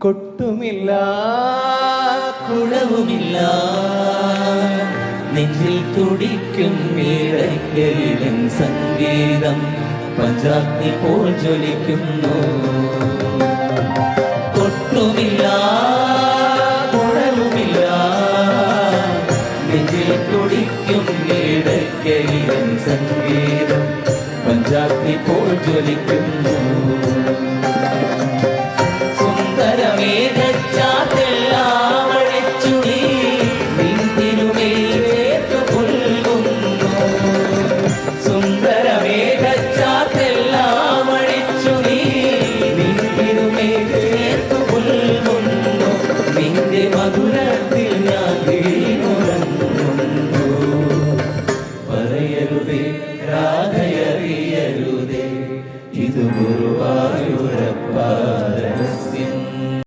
കൊട്ടുമില്ല കുഴവുമില്ല നെഞ്ചിൽ തുടിക്കും വീടയ്ക്കലിൻ സംഗീതം പഞ്ചാഗ്നി പോൽ ജ്വലിക്കുന്നു. കൊട്ടുമില്ല കുഴവുമില്ല നെഞ്ചിൽ തുടിക്കും വീടയ്ക്കലിൻ സംഗീതം പഞ്ചാഗ്നി പോൽ ജ്വലിക്കുന്നു.